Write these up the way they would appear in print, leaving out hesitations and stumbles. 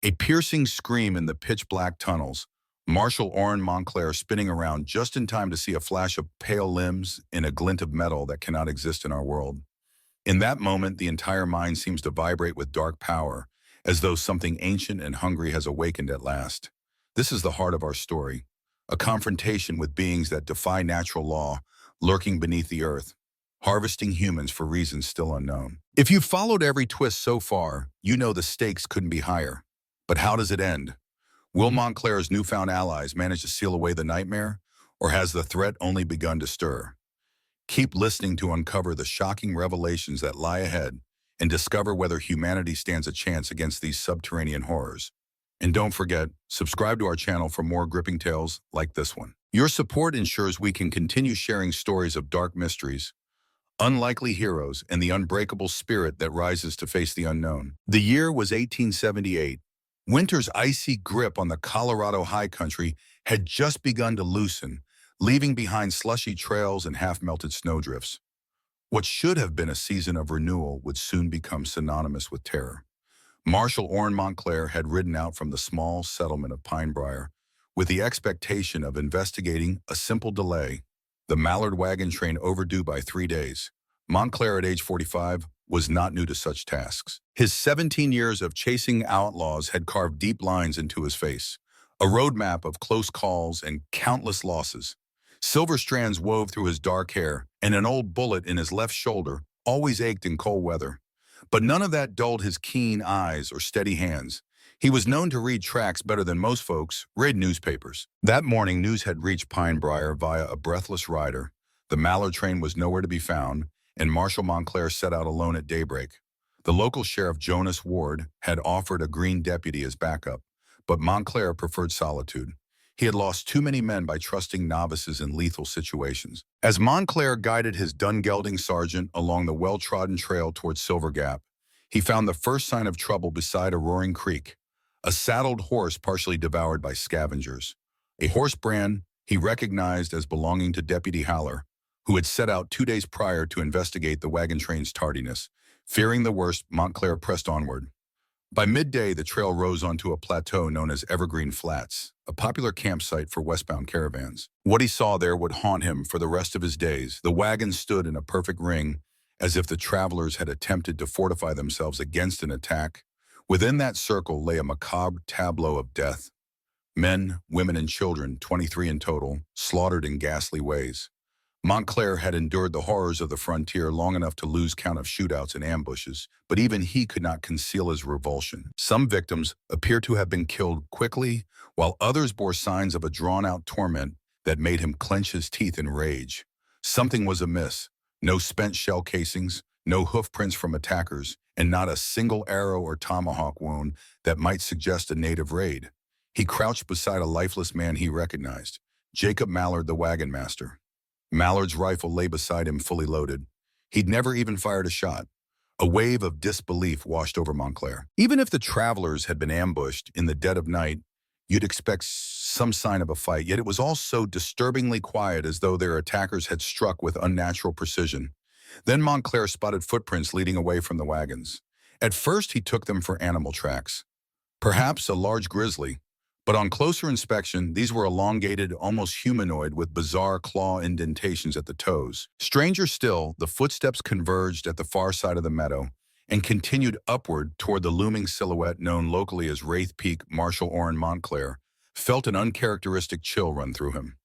A piercing scream in the pitch-black tunnels. Marshal Oren Montclair spinning around just in time to see a flash of pale limbs in a glint of metal that cannot exist in our world. In that moment, the entire mind seems to vibrate with dark power, as though something ancient and hungry has awakened at last. This is the heart of our story, a confrontation with beings that defy natural law, lurking beneath the earth, harvesting humans for reasons still unknown. If you've followed every twist so far, you know the stakes couldn't be higher. But how does it end? Will Montclair's newfound allies manage to seal away the nightmare, or has the threat only begun to stir? Keep listening to uncover the shocking revelations that lie ahead and discover whether humanity stands a chance against these subterranean horrors. And don't forget, subscribe to our channel for more gripping tales like this one. Your support ensures we can continue sharing stories of dark mysteries, unlikely heroes, and the unbreakable spirit that rises to face the unknown. The year was 1878. Winter's icy grip on the Colorado high country had just begun to loosen, leaving behind slushy trails and half-melted snowdrifts. What should have been a season of renewal would soon become synonymous with terror. Marshal Oren Montclair had ridden out from the small settlement of Pinebriar with the expectation of investigating a simple delay, the Mallard wagon train overdue by 3 days. Montclair, at age 45, was not new to such tasks. His 17 years of chasing outlaws had carved deep lines into his face, a roadmap of close calls and countless losses. Silver strands wove through his dark hair, and an old bullet in his left shoulder always ached in cold weather. But none of that dulled his keen eyes or steady hands. He was known to read tracks better than most folks read newspapers. That morning, news had reached Pinebriar via a breathless rider. The Mallard train was nowhere to be found, and Marshal Montclair set out alone at daybreak. The local sheriff, Jonas Ward, had offered a green deputy as backup, but Montclair preferred solitude. He had lost too many men by trusting novices in lethal situations. As Montclair guided his dun-gelding sergeant along the well-trodden trail towards Silver Gap, he found the first sign of trouble beside a roaring creek, a saddled horse partially devoured by scavengers. A horse brand he recognized as belonging to Deputy Haller, who had set out 2 days prior to investigate the wagon train's tardiness. Fearing the worst, Montclair pressed onward. By midday, the trail rose onto a plateau known as Evergreen Flats, a popular campsite for westbound caravans. What he saw there would haunt him for the rest of his days. The wagon stood in a perfect ring, as if the travelers had attempted to fortify themselves against an attack. Within that circle lay a macabre tableau of death. Men, women, and children, 23 in total, slaughtered in ghastly ways. Montclair had endured the horrors of the frontier long enough to lose count of shootouts and ambushes, but even he could not conceal his revulsion. Some victims appeared to have been killed quickly, while others bore signs of a drawn-out torment that made him clench his teeth in rage. Something was amiss. No spent shell casings, no hoof prints from attackers, and not a single arrow or tomahawk wound that might suggest a native raid. He crouched beside a lifeless man he recognized, Jacob Mallard, the wagon master. Mallard's rifle lay beside him fully loaded. He'd never even fired a shot. A wave of disbelief washed over Montclair. Even if the travelers had been ambushed in the dead of night, you'd expect some sign of a fight, yet it was all so disturbingly quiet, as though their attackers had struck with unnatural precision. Then Montclair spotted footprints leading away from the wagons. At first, he took them for animal tracks, perhaps a large grizzly. But on closer inspection, these were elongated, almost humanoid, with bizarre claw indentations at the toes. Stranger still, the footsteps converged at the far side of the meadow and continued upward toward the looming silhouette known locally as Wraith Peak. Marshal Oren Montclair felt an uncharacteristic chill run through him.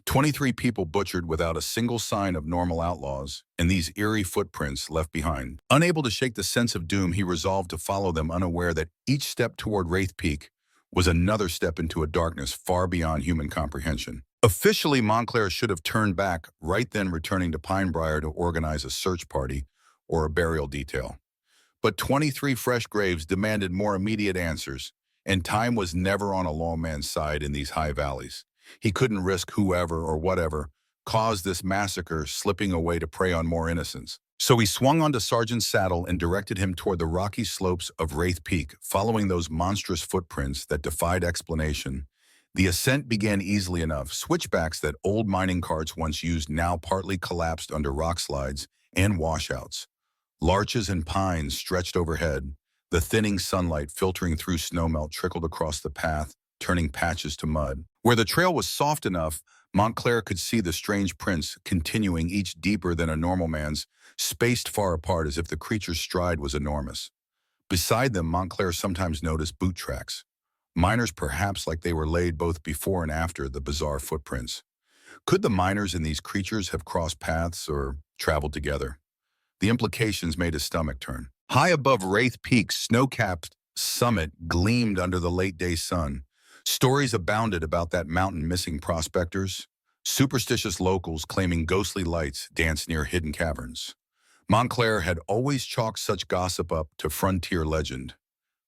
23 people butchered without a single sign of normal outlaws, and these eerie footprints left behind. Unable to shake the sense of doom, he resolved to follow them, unaware that each step toward Wraith Peak was another step into a darkness far beyond human comprehension. Officially, Montclair should have turned back right then, returning to Pinebriar to organize a search party or a burial detail. But 23 fresh graves demanded more immediate answers, and time was never on a lawman's side in these high valleys. He couldn't risk whoever or whatever caused this massacre slipping away to prey on more innocents. So he swung onto Sergeant's saddle and directed him toward the rocky slopes of Wraith Peak, following those monstrous footprints that defied explanation. The ascent began easily enough. Switchbacks that old mining carts once used now partly collapsed under rock slides and washouts. Larches and pines stretched overhead, The thinning sunlight filtering through snowmelt trickled across the path, turning patches to mud. Where the trail was soft enough, Montclair could see the strange prints continuing each deeper than a normal man's, spaced far apart as if the creature's stride was enormous. Beside them, Montclair sometimes noticed boot tracks. Miners perhaps like they were laid both before and after the bizarre footprints. Could the miners and these creatures have crossed paths or traveled together? The implications made his stomach turn. High above Wraith Peak's snow-capped summit gleamed under the late-day sun. Stories abounded about that mountain missing prospectors. Superstitious locals claiming ghostly lights danced near hidden caverns. Montclair had always chalked such gossip up to frontier legend,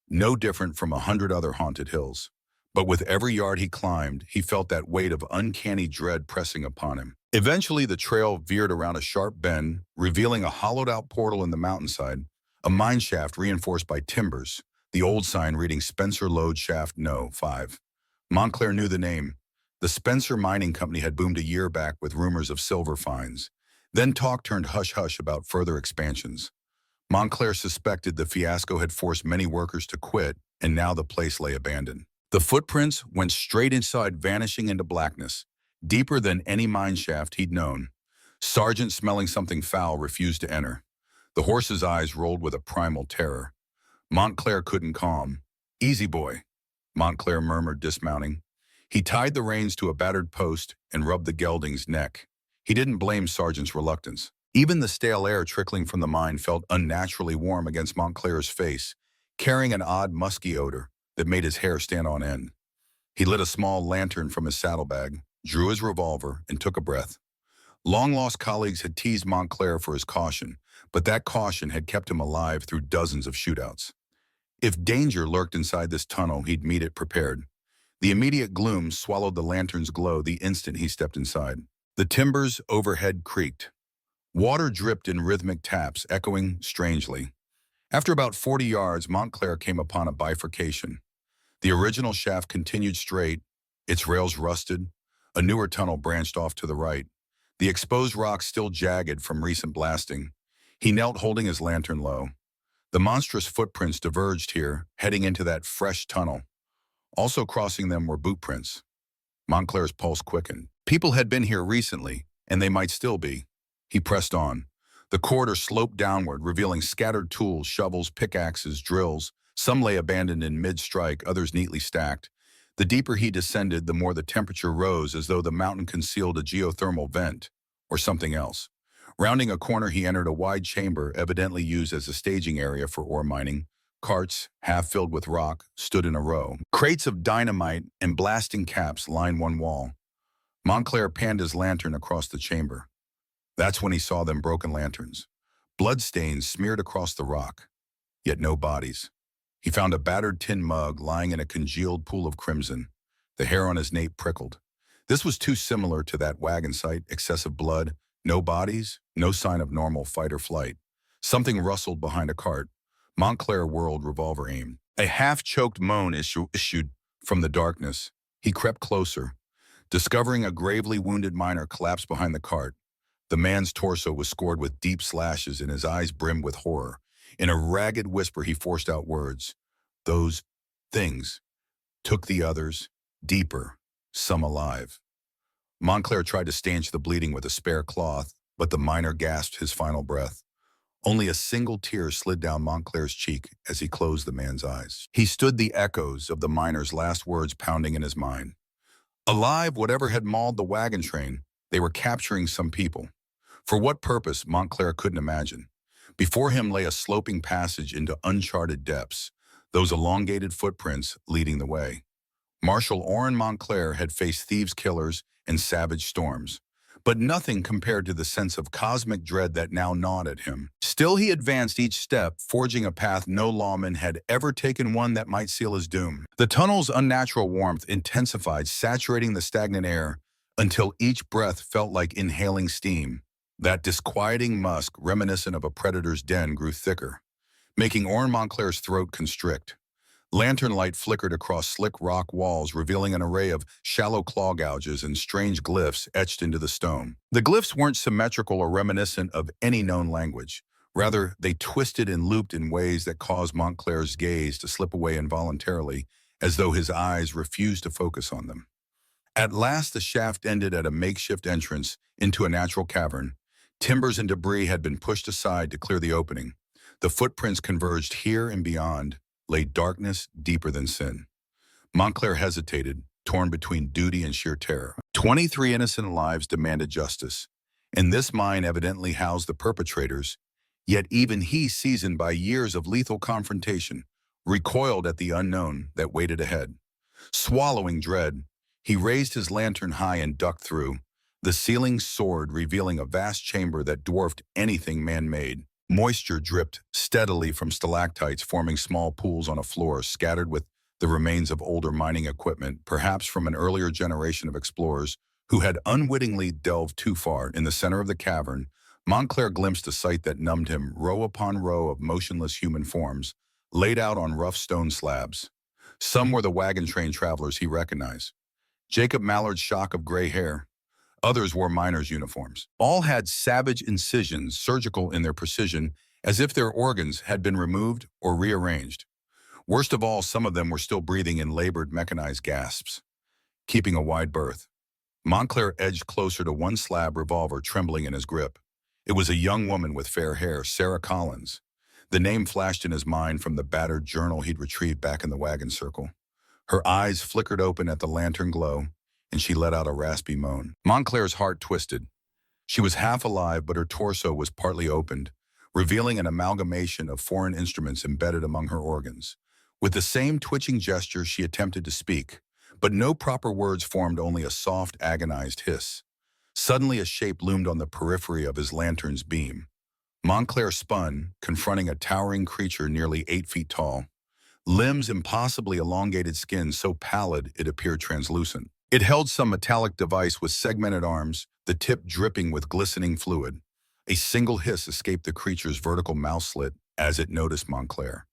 no different from 100 other haunted hills. But with every yard he climbed, he felt that weight of uncanny dread pressing upon him. Eventually, the trail veered around a sharp bend, revealing a hollowed-out portal in the mountainside, a mine shaft reinforced by timbers, the old sign reading Spencer Lode Shaft No. 5. Montclair knew the name. The Spencer Mining Company had boomed a year back with rumors of silver finds. Then talk turned hush-hush about further expansions. Montclair suspected the fiasco had forced many workers to quit, and now the place lay abandoned. The footprints went straight inside, vanishing into blackness, deeper than any mine shaft he'd known. Sergeant, smelling something foul, refused to enter. The horse's eyes rolled with a primal terror. Montclair couldn't calm. "Easy, boy," Montclair murmured, dismounting. He tied the reins to a battered post and rubbed the gelding's neck. He didn't blame Sergeant's reluctance. Even the stale air trickling from the mine felt unnaturally warm against Montclair's face, carrying an odd musky odor that made his hair stand on end. He lit a small lantern from his saddlebag, drew his revolver, and took a breath. Long-lost colleagues had teased Montclair for his caution, but that caution had kept him alive through dozens of shootouts. If danger lurked inside this tunnel, he'd meet it prepared. The immediate gloom swallowed the lantern's glow the instant he stepped inside. The timbers overhead creaked. Water dripped in rhythmic taps, echoing strangely. After about 40 yards, Montclair came upon a bifurcation. The original shaft continued straight, its rails rusted. A newer tunnel branched off to the right, the exposed rock still jagged from recent blasting. He knelt, holding his lantern low. The monstrous footprints diverged here, heading into that fresh tunnel. Also crossing them were boot prints. Montclair's pulse quickened. People had been here recently, and they might still be. He pressed on. The corridor sloped downward, revealing scattered tools, shovels, pickaxes, drills. Some lay abandoned in mid-strike, others neatly stacked. The deeper he descended, the more the temperature rose, as though the mountain concealed a geothermal vent, or something else. Rounding a corner, he entered a wide chamber, evidently used as a staging area for ore mining. Carts, half filled with rock, stood in a row. Crates of dynamite and blasting caps lined one wall. Montclair panned his lantern across the chamber. That's when he saw them broken lanterns. Bloodstains smeared across the rock, yet no bodies. He found a battered tin mug lying in a congealed pool of crimson. The hair on his nape prickled. This was too similar to that wagon site: excessive blood, no bodies, no sign of normal fight or flight. Something rustled behind a cart. Montclair whirled, revolver aimed. A half-choked moan issued from the darkness. He crept closer, discovering a gravely wounded miner collapsed behind the cart. The man's torso was scored with deep slashes and his eyes brimmed with horror. In a ragged whisper, he forced out words. "Those things took the others deeper, some alive." Montclair tried to stanch the bleeding with a spare cloth, but the miner gasped his final breath. Only a single tear slid down Montclair's cheek as he closed the man's eyes. He stood, the echoes of the miner's last words pounding in his mind. Alive, whatever had mauled the wagon train, they were capturing some people. For what purpose, Montclair couldn't imagine. Before him lay a sloping passage into uncharted depths, those elongated footprints leading the way. Marshal Orrin Montclair had faced thieves, killers, and savage storms, but nothing compared to the sense of cosmic dread that now gnawed at him. Still, he advanced each step, forging a path no lawman had ever taken, one that might seal his doom. The tunnel's unnatural warmth intensified, saturating the stagnant air until each breath felt like inhaling steam. That disquieting musk, reminiscent of a predator's den, grew thicker, making Orrin Montclair's throat constrict. Lantern light flickered across slick rock walls, revealing an array of shallow claw gouges and strange glyphs etched into the stone. The glyphs weren't symmetrical or reminiscent of any known language. Rather, they twisted and looped in ways that caused Montclair's gaze to slip away involuntarily, as though his eyes refused to focus on them. At last, the shaft ended at a makeshift entrance into a natural cavern. Timbers and debris had been pushed aside to clear the opening. The footprints converged here, and beyond lay darkness deeper than sin. Montclair hesitated, torn between duty and sheer terror. 23 innocent lives demanded justice, and this mine evidently housed the perpetrators, yet even he, seasoned by years of lethal confrontation, recoiled at the unknown that waited ahead. Swallowing dread, he raised his lantern high and ducked through. The ceiling soared, revealing a vast chamber that dwarfed anything man-made. Moisture dripped steadily from stalactites, forming small pools on a floor scattered with the remains of older mining equipment, perhaps from an earlier generation of explorers who had unwittingly delved too far. In the center of the cavern, Montclair glimpsed a sight that numbed him: row upon row of motionless human forms, laid out on rough stone slabs. Some were the wagon train travelers he recognized. Jacob Mallard's shock of gray hair. Others wore miners' uniforms. All had savage incisions, surgical in their precision, as if their organs had been removed or rearranged. Worst of all, some of them were still breathing in labored, mechanized gasps, keeping a wide berth. Montclair edged closer to one slab, revolver trembling in his grip. It was a young woman with fair hair, Sarah Collins. The name flashed in his mind from the battered journal he'd retrieved back in the wagon circle. Her eyes flickered open at the lantern glow, and she let out a raspy moan. Montclair's heart twisted. She was half alive, but her torso was partly opened, revealing an amalgamation of foreign instruments embedded among her organs. With the same twitching gesture, she attempted to speak, but no proper words formed, only a soft, agonized hiss. Suddenly, a shape loomed on the periphery of his lantern's beam. Montclair spun, confronting a towering creature nearly 8 feet tall. Limbs impossibly elongated, skin so pallid it appeared translucent. It held some metallic device with segmented arms, the tip dripping with glistening fluid. A single hiss escaped the creature's vertical mouth slit as it noticed Montclair.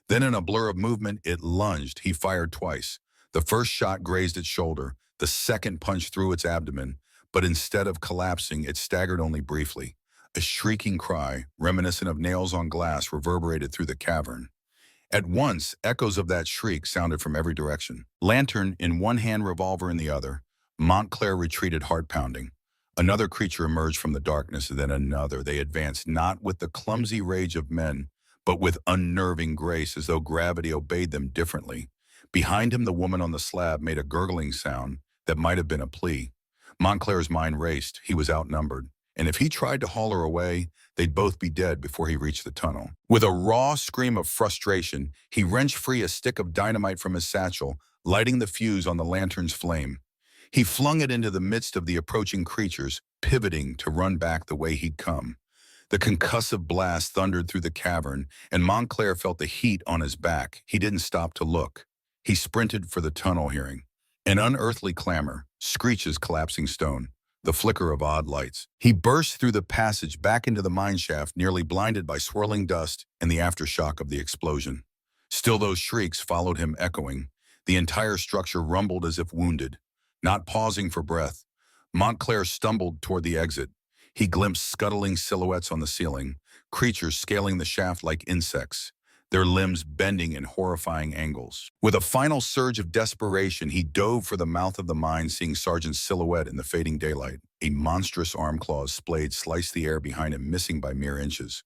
Then, in a blur of movement, it lunged. He fired twice. The first shot grazed its shoulder. The second punched through its abdomen, but instead of collapsing, it staggered only briefly. A shrieking cry, reminiscent of nails on glass, reverberated through the cavern. At once, echoes of that shriek sounded from every direction. Lantern in one hand, revolver in the other, Montclair retreated, heart pounding. Another creature emerged from the darkness, then another. They advanced not with the clumsy rage of men, but with unnerving grace, as though gravity obeyed them differently. Behind him, the woman on the slab made a gurgling sound that might have been a plea. Montclair's mind raced. He was outnumbered, and if he tried to haul her away, they'd both be dead before he reached the tunnel. With a raw scream of frustration, he wrenched free a stick of dynamite from his satchel, lighting the fuse on the lantern's flame. He flung it into the midst of the approaching creatures, pivoting to run back the way he'd come. The concussive blast thundered through the cavern, and Montclair felt the heat on his back. He didn't stop to look. He sprinted for the tunnel, hearing an unearthly clamor, screeches collapsing stone, the flicker of odd lights. He burst through the passage back into the mine shaft, nearly blinded by swirling dust and the aftershock of the explosion. Still, those shrieks followed him, echoing. The entire structure rumbled as if wounded. Not pausing for breath, Montclair stumbled toward the exit. He glimpsed scuttling silhouettes on the ceiling, creatures scaling the shaft like insects, their limbs bending in horrifying angles. With a final surge of desperation, he dove for the mouth of the mine, seeing Sergeant's silhouette in the fading daylight. A monstrous arm claws splayed sliced the air behind him, missing by mere inches.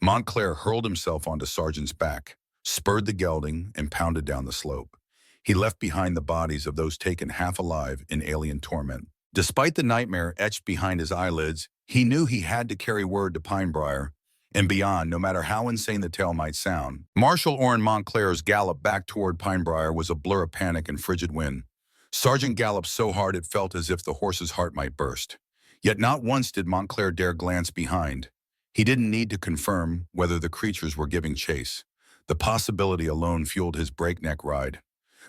Montclair hurled himself onto Sergeant's back, spurred the gelding, and pounded down the slope. He left behind the bodies of those taken half alive in alien torment. Despite the nightmare etched behind his eyelids, he knew he had to carry word to Pinebriar and beyond, no matter how insane the tale might sound. Marshal Orrin Montclair's gallop back toward Pinebriar was a blur of panic and frigid wind. Sergeant galloped so hard it felt as if the horse's heart might burst. Yet not once did Montclair dare glance behind. He didn't need to confirm whether the creatures were giving chase. The possibility alone fueled his breakneck ride.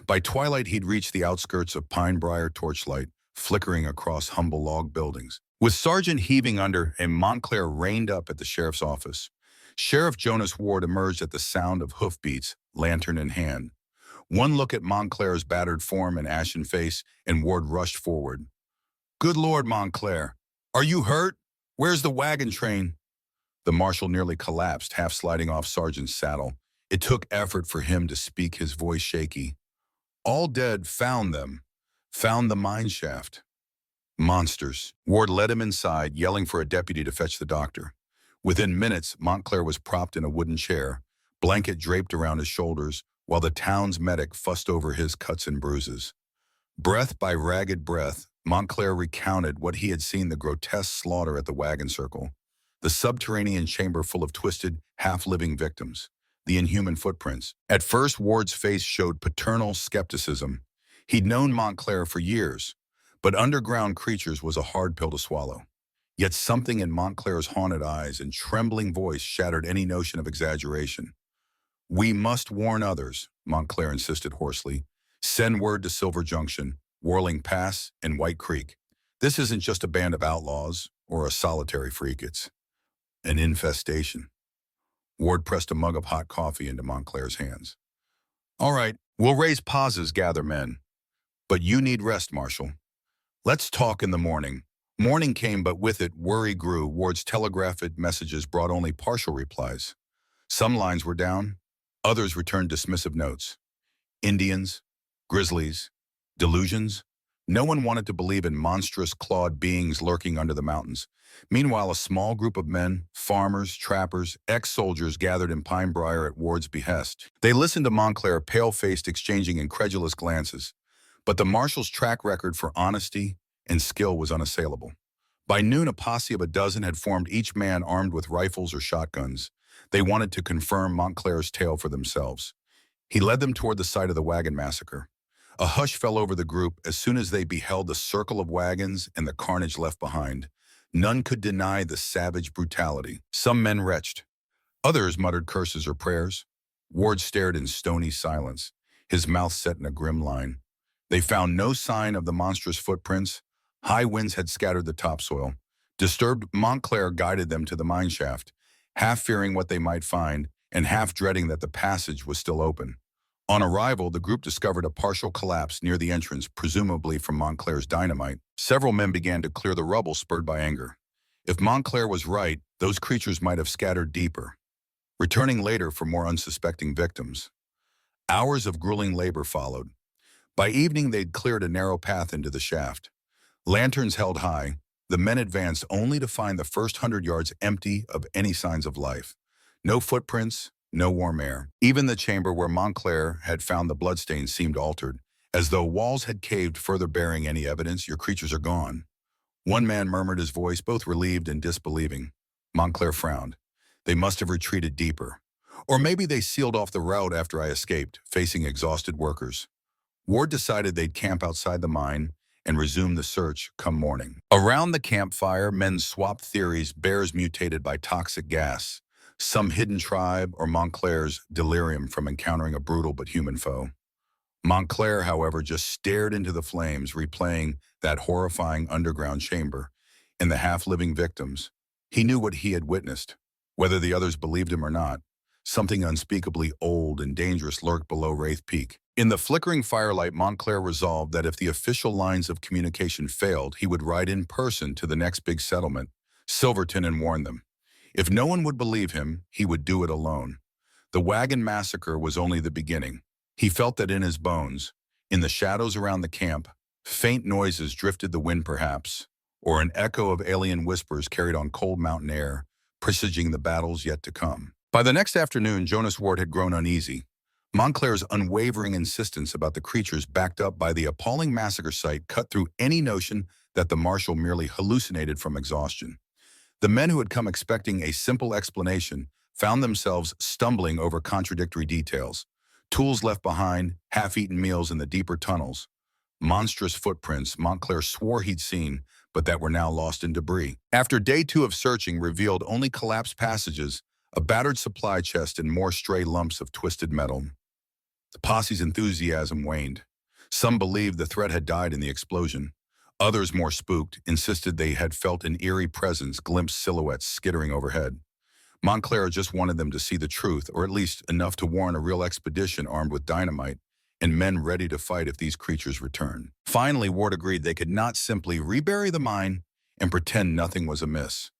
By twilight, he'd reached the outskirts of Pinebriar, torchlight flickering across humble log buildings. With Sergeant heaving under, and Montclair reined up at the sheriff's office. Sheriff Jonas Ward emerged at the sound of hoofbeats, lantern in hand. One look at Montclair's battered form and ashen face, and Ward rushed forward. "Good Lord, Montclair! Are you hurt? Where's the wagon train?" The marshal nearly collapsed, half sliding off Sergeant's saddle. It took effort for him to speak, his voice shaky. All dead, found them. Found the mine shaft. Monsters. Ward led him inside, yelling for a deputy to fetch the doctor. Within minutes, Montclair was propped in a wooden chair, blanket draped around his shoulders, while the town's medic fussed over his cuts and bruises. Breath by ragged breath, Montclair recounted what he had seen: the grotesque slaughter at the Wagon circle, the subterranean chamber full of twisted, half-living victims, the inhuman footprints. At first, Ward's face showed paternal skepticism. He'd known Montclair for years, but underground creatures was a hard pill to swallow. Yet something in Montclair's haunted eyes and trembling voice shattered any notion of exaggeration. "We must warn others," Montclair insisted hoarsely. "Send word to Silver Junction, Whirling Pass, and White Creek. This isn't just a band of outlaws or a solitary freak, it's an infestation." Ward pressed a mug of hot coffee into Montclair's hands. "All right, we'll raise pauses, gather men. But you need rest, Marshal. Let's talk in the morning." Morning came, but with it, worry grew. Ward's telegraphed messages brought only partial replies. Some lines were down, others returned dismissive notes. Indians, grizzlies, delusions. No one wanted to believe in monstrous clawed beings lurking under the mountains. Meanwhile, a small group of men, farmers, trappers, ex-soldiers gathered in Pine Briar at Ward's behest. They listened to Montclair, pale-faced, exchanging incredulous glances. But the marshal's track record for honesty and skill was unassailable. By noon, a posse of a dozen had formed, each man armed with rifles or shotguns. They wanted to confirm Montclair's tale for themselves. He led them toward the site of the Wagon massacre. A hush fell over the group as soon as they beheld the circle of wagons and the carnage left behind. None could deny the savage brutality. Some men retched. Others muttered curses or prayers. Ward stared in stony silence, his mouth set in a grim line. They found no sign of the monstrous footprints. High winds had scattered the topsoil. Disturbed, Montclair guided them to the mine shaft, half fearing what they might find and half dreading that the passage was still open. On arrival, the group discovered a partial collapse near the entrance, presumably from Montclair's dynamite. Several men began to clear the rubble, spurred by anger. If Montclair was right, those creatures might have scattered deeper, returning later for more unsuspecting victims. Hours of grueling labor followed. By evening, they'd cleared a narrow path into the shaft. Lanterns held high, the men advanced only to find the first 100 yards empty of any signs of life. No footprints, no warm air. Even the chamber where Montclair had found the bloodstains seemed altered, as though walls had caved, further bearing any evidence. "Your creatures are gone." One man murmured, his voice both relieved and disbelieving. Montclair frowned. "They must have retreated deeper. Or maybe they sealed off the route after I escaped," facing exhausted workers. Ward decided they'd camp outside the mine and resume the search come morning. Around the campfire, men swapped theories: bears mutated by toxic gas, some hidden tribe, or Montclair's delirium from encountering a brutal but human foe. Montclair, however, just stared into the flames, replaying that horrifying underground chamber and the half-living victims. He knew what he had witnessed, whether the others believed him or not. Something unspeakably old and dangerous lurked below Wraith Peak. In the flickering firelight, Montclair resolved that if the official lines of communication failed, he would ride in person to the next big settlement, Silverton, and warn them. If no one would believe him, he would do it alone. The Wagon massacre was only the beginning. He felt that in his bones. In the shadows around the camp, faint noises drifted the wind perhaps, or an echo of alien whispers carried on cold mountain air, presaging the battles yet to come. By the next afternoon, Jonas Ward had grown uneasy. Montclair's unwavering insistence about the creatures, backed up by the appalling massacre site, cut through any notion that the marshal merely hallucinated from exhaustion. The men who had come expecting a simple explanation found themselves stumbling over contradictory details. Tools left behind, half-eaten meals in the deeper tunnels. Monstrous footprints Montclair swore he'd seen, but that were now lost in debris. After day 2 of searching revealed only collapsed passages, a battered supply chest, and more stray lumps of twisted metal. The posse's enthusiasm waned. Some believed the threat had died in the explosion. Others, more spooked, insisted they had felt an eerie presence, glimpsed silhouettes skittering overhead. Montclair just wanted them to see the truth, or at least enough to warn a real expedition armed with dynamite and men ready to fight if these creatures returned. Finally, Ward agreed they could not simply rebury the mine and pretend nothing was amiss.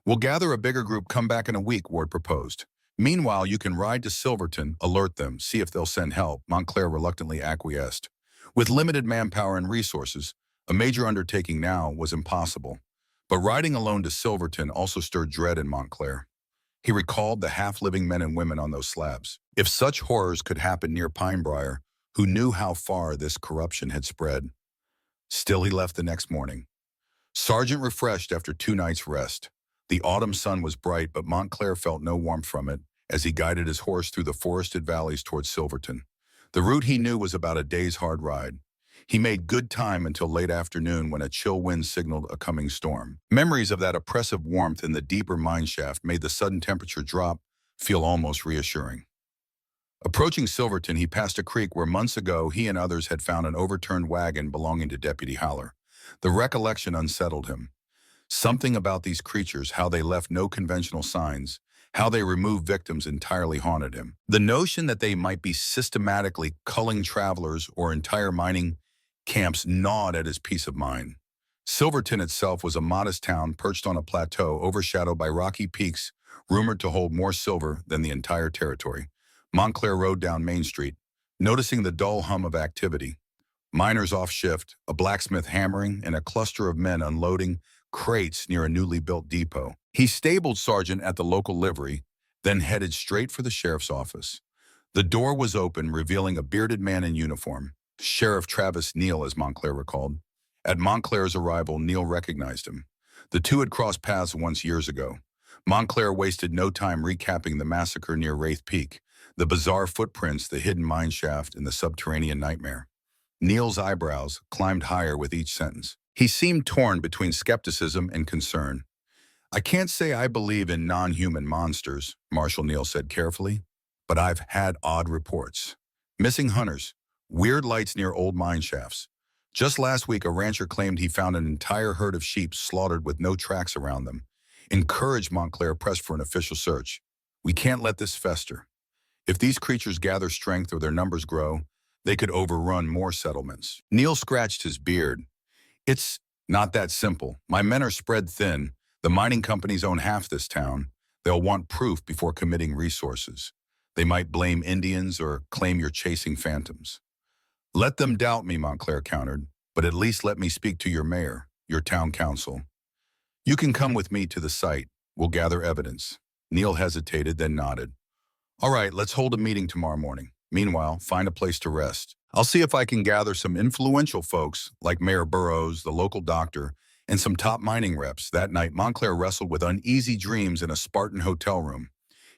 We'll gather a bigger group, come back in a week, Ward proposed. Meanwhile, you can ride to Silverton, alert them, see if they'll send help, Montclair reluctantly acquiesced. With limited manpower and resources, a major undertaking now was impossible. But riding alone to Silverton also stirred dread in Montclair. He recalled the half-living men and women on those slabs. If such horrors could happen near Pinebriar, who knew how far this corruption had spread? Still, he left the next morning. Sergeant refreshed after 2 nights' rest. The autumn sun was bright, but Montclair felt no warmth from it as he guided his horse through the forested valleys towards Silverton. The route he knew was about a day's hard ride. He made good time until late afternoon when a chill wind signaled a coming storm. Memories of that oppressive warmth in the deeper mine shaft made the sudden temperature drop feel almost reassuring. Approaching Silverton, he passed a creek where months ago he and others had found an overturned wagon belonging to Deputy Haller. The recollection unsettled him. Something about these creatures, how they left no conventional signs, how they removed victims entirely haunted him. The notion that they might be systematically culling travelers or entire mining camps gnawed at his peace of mind. Silverton itself was a modest town perched on a plateau overshadowed by rocky peaks rumored to hold more silver than the entire territory. Montclair rode down Main Street, noticing the dull hum of activity. Miners off shift, a blacksmith hammering, and a cluster of men unloading crates near a newly built depot. He stabled Sergeant at the local livery, then headed straight for the sheriff's office. The door was open, revealing a bearded man in uniform, Sheriff Travis Neal, as Montclair recalled. At Montclair's arrival, Neal recognized him. The two had crossed paths once years ago. Montclair wasted no time recapping the massacre near Wraith Peak, the bizarre footprints, the hidden mine shaft, and the subterranean nightmare. Neal's eyebrows climbed higher with each sentence. He seemed torn between skepticism and concern. "I can't say I believe in non-human monsters," Marshal Neal said carefully, "but I've had odd reports. Missing hunters, weird lights near old mine shafts. Just last week, a rancher claimed he found an entire herd of sheep slaughtered with no tracks around them." Encouraged, Montclair pressed for an official search. "We can't let this fester. If these creatures gather strength or their numbers grow, they could overrun more settlements." Neal scratched his beard. "It's not that simple. My men are spread thin. The mining companies own half this town. They'll want proof before committing resources. They might blame Indians or claim you're chasing phantoms." "Let them doubt me," Montclair countered, "but at least let me speak to your mayor, your town council. You can come with me to the site. We'll gather evidence." Neal hesitated, then nodded. "All right, let's hold a meeting tomorrow morning. Meanwhile, find a place to rest. I'll see if I can gather some influential folks like Mayor Burroughs, the local doctor, and some top mining reps." That night, Montclair wrestled with uneasy dreams in a Spartan hotel room.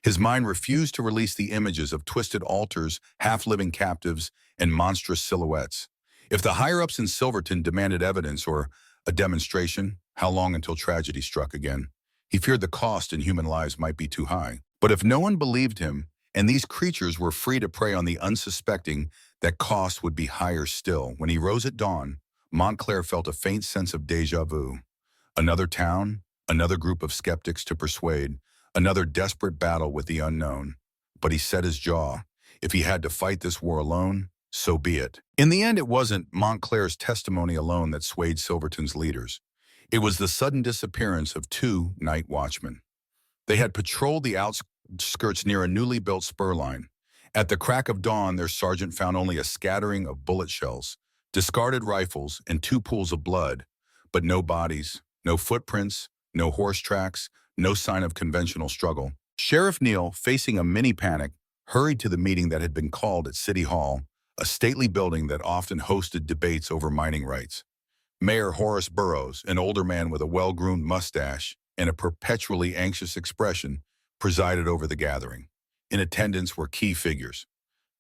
His mind refused to release the images of twisted altars, half-living captives, and monstrous silhouettes. If the higher-ups in Silverton demanded evidence or a demonstration, how long until tragedy struck again? He feared the cost in human lives might be too high. But if no one believed him, and these creatures were free to prey on the unsuspecting, that cost would be higher still. When he rose at dawn, Montclair felt a faint sense of déjà vu. Another town, another group of skeptics to persuade, another desperate battle with the unknown. But he set his jaw. If he had to fight this war alone, so be it. In the end, it wasn't Montclair's testimony alone that swayed Silverton's leaders. It was the sudden disappearance of 2 night watchmen. They had patrolled the outskirts near a newly built spur line. At the crack of dawn, their sergeant found only a scattering of bullet shells, discarded rifles, and 2 pools of blood, but no bodies, no footprints, no horse tracks, no sign of conventional struggle. Sheriff Neal, facing a mini panic, hurried to the meeting that had been called at City Hall, a stately building that often hosted debates over mining rights. Mayor Horace Burroughs, an older man with a well-groomed mustache and a perpetually anxious expression, presided over the gathering. In attendance were key figures: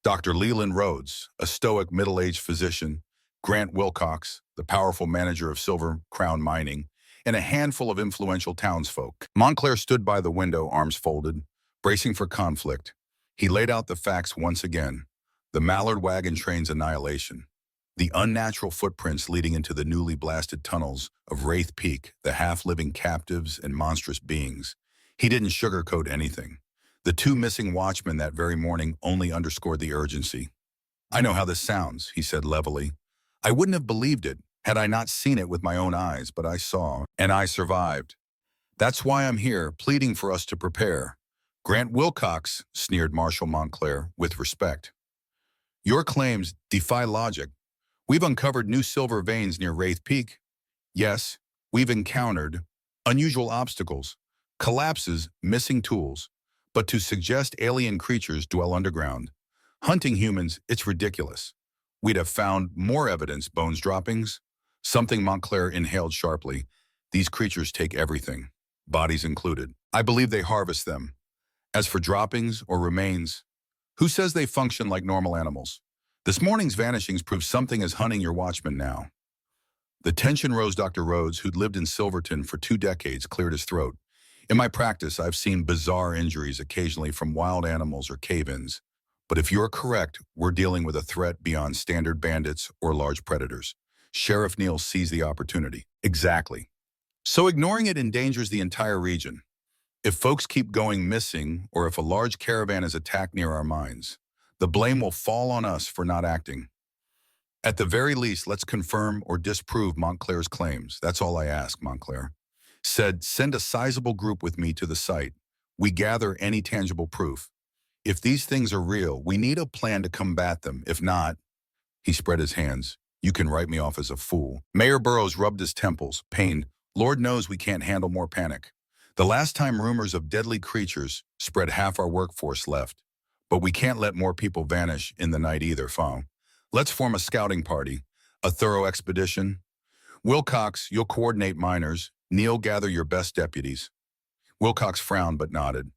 Dr. Leland Rhodes, a stoic middle-aged physician, Grant Wilcox, the powerful manager of Silver Crown Mining, and a handful of influential townsfolk. Montclair stood by the window, arms folded, bracing for conflict. He laid out the facts once again: the Mallard wagon train's annihilation, the unnatural footprints leading into the newly blasted tunnels of Wraith Peak, the half-living captives and monstrous beings. He didn't sugarcoat anything. The 2 missing watchmen that very morning only underscored the urgency. "I know how this sounds," he said levelly. "I wouldn't have believed it had I not seen it with my own eyes, but I saw, and I survived." That's why I'm here, pleading for us to prepare. Grant Wilcox, sneered Marshal Montclair with respect. Your claims defy logic. We've uncovered new silver veins near Wraith Peak. Yes, we've encountered unusual obstacles, collapses, missing tools. But to suggest alien creatures dwell underground, hunting humans, it's ridiculous. We'd have found more evidence, bones droppings. Something Montclair inhaled sharply. These creatures take everything, bodies included. I believe they harvest them. As for droppings or remains, who says they function like normal animals? This morning's vanishings prove something is hunting your watchman now. The tension rose. Dr. Rhodes, who'd lived in Silverton for 2 decades, cleared his throat. In my practice, I've seen bizarre injuries occasionally from wild animals or cave-ins. But if you're correct, we're dealing with a threat beyond standard bandits or large predators. Sheriff Neal sees the opportunity. Exactly. So ignoring it endangers the entire region. If folks keep going missing, or if a large caravan is attacked near our mines, the blame will fall on us for not acting. At the very least, let's confirm or disprove Montclair's claims. That's all I ask, Montclair said. Send a sizable group with me to the site. We gather any tangible proof. If these things are real, we need a plan to combat them. If not, he spread his hands. You can write me off as a fool. Mayor Burroughs rubbed his temples, pained. Lord knows we can't handle more panic. The last time rumors of deadly creatures spread, half our workforce left. But we can't let more people vanish in the night either, Fong. Let's form a scouting party, a thorough expedition. Wilcox, you'll coordinate miners. Neal, gather your best deputies. Wilcox frowned but nodded.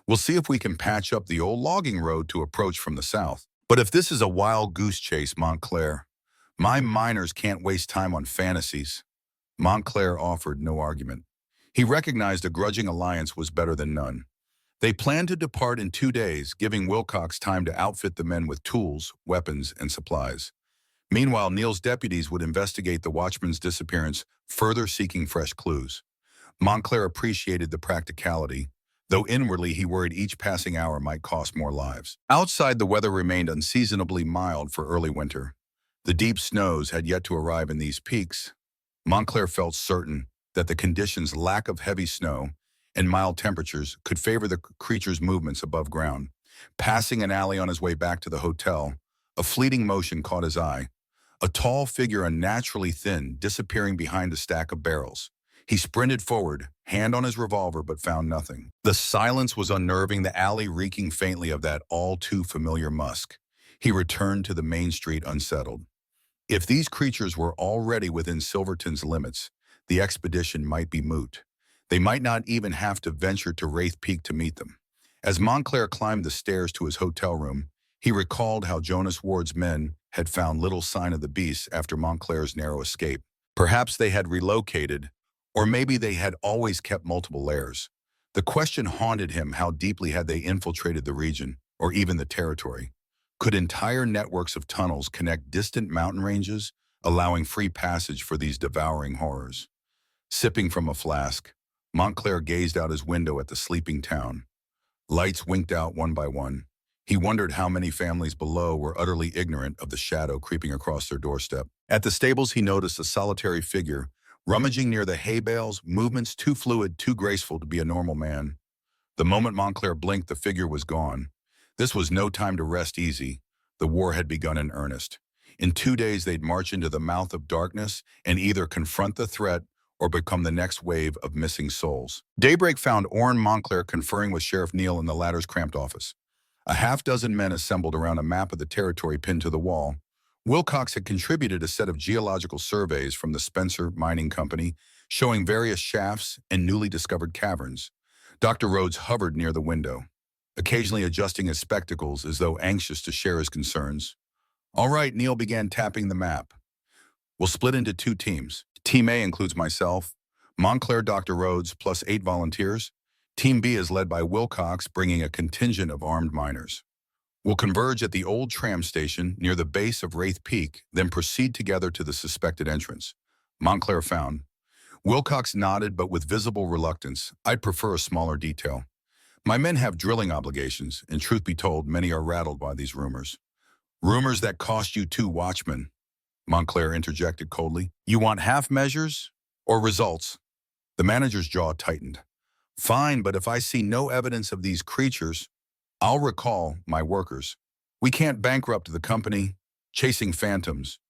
We'll see if we can patch up the old logging road to approach from the south. But if this is a wild goose chase, Montclair, my miners can't waste time on fantasies. Montclair offered no argument. He recognized a grudging alliance was better than none. They planned to depart in 2 days, giving Wilcox time to outfit the men with tools, weapons, and supplies. Meanwhile, Neal's deputies would investigate the watchman's disappearance, further seeking fresh clues. Montclair appreciated the practicality, though inwardly he worried each passing hour might cost more lives. Outside, the weather remained unseasonably mild for early winter. The deep snows had yet to arrive in these peaks. Montclair felt certain that the conditions, lack of heavy snow and mild temperatures, could favor the creature's movements above ground. Passing an alley on his way back to the hotel, a fleeting motion caught his eye. A tall figure, unnaturally thin, disappearing behind a stack of barrels. He sprinted forward, hand on his revolver, but found nothing. The silence was unnerving, the alley reeking faintly of that all-too-familiar musk. He returned to the main street unsettled. If these creatures were already within Silverton's limits, the expedition might be moot. They might not even have to venture to Wraith Peak to meet them. As Montclair climbed the stairs to his hotel room, he recalled how Jonas Ward's men had found little sign of the beasts after Montclair's narrow escape. Perhaps they had relocated, or maybe they had always kept multiple lairs. The question haunted him: how deeply had they infiltrated the region, or even the territory? Could entire networks of tunnels connect distant mountain ranges, allowing free passage for these devouring horrors? Sipping from a flask, Montclair gazed out his window at the sleeping town. Lights winked out one by one. He wondered how many families below were utterly ignorant of the shadow creeping across their doorstep. At the stables, he noticed a solitary figure, rummaging near the hay bales, movements too fluid, too graceful to be a normal man. The moment Montclair blinked, the figure was gone. This was no time to rest easy. The war had begun in earnest. In 2 days, they'd march into the mouth of darkness and either confront the threat or become the next wave of missing souls. Daybreak found Orrin Montclair conferring with Sheriff Neal in the latter's cramped office. A half-dozen men assembled around a map of the territory pinned to the wall. Wilcox had contributed a set of geological surveys from the Spencer Mining Company, showing various shafts and newly discovered caverns. Dr. Rhodes hovered near the window, occasionally adjusting his spectacles as though anxious to share his concerns. All right, Neal began tapping the map. We'll split into 2 teams. Team A includes myself, Montclair, Dr. Rhodes, plus 8 volunteers. Team B is led by Wilcox, bringing a contingent of armed miners. We'll converge at the old tram station near the base of Wraith Peak, then proceed together to the suspected entrance. Montclair found. Wilcox nodded, but with visible reluctance. I'd prefer a smaller detail. My men have drilling obligations, and truth be told, many are rattled by these rumors. Rumors that cost you 2 watchmen, Montclair interjected coldly. You want half measures or results? The manager's jaw tightened. Fine, but if I see no evidence of these creatures, I'll recall my workers. We can't bankrupt the company chasing phantoms.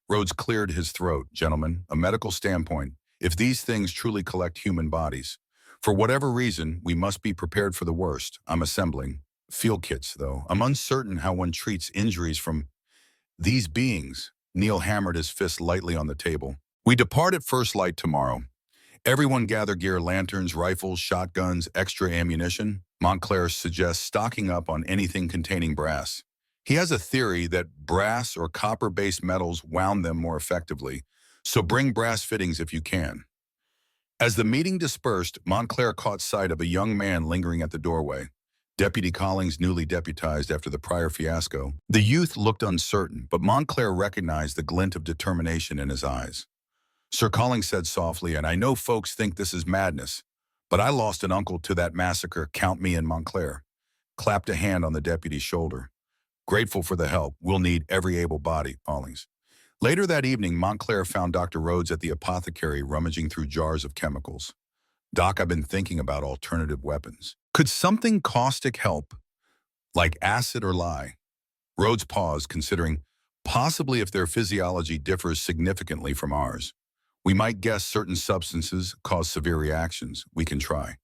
Rhodes cleared his throat. Gentlemen, a medical standpoint, if these things truly collect human bodies, for whatever reason, we must be prepared for the worst. I'm assembling field kits, though. I'm uncertain how one treats injuries from these beings. Neil hammered his fist lightly on the table. We depart at first light tomorrow. Everyone gather gear, lanterns, rifles, shotguns, extra ammunition. Montclair suggests stocking up on anything containing brass. He has a theory that brass or copper-based metals wound them more effectively, so bring brass fittings if you can. As the meeting dispersed, Montclair caught sight of a young man lingering at the doorway. Deputy Collings, newly deputized after the prior fiasco. The youth looked uncertain, but Montclair recognized the glint of determination in his eyes. Sir Collings said softly, and I know folks think this is madness, but I lost an uncle to that massacre, count me in. Montclair clapped a hand on the deputy's shoulder. Grateful for the help. We'll need every able body, Collings. Later that evening, Montclair found Dr. Rhodes at the apothecary rummaging through jars of chemicals. Doc, I've been thinking about alternative weapons. Could something caustic help, like acid or lye? Rhodes paused, considering possibly if their physiology differs significantly from ours. We might guess certain substances cause severe reactions. We can try.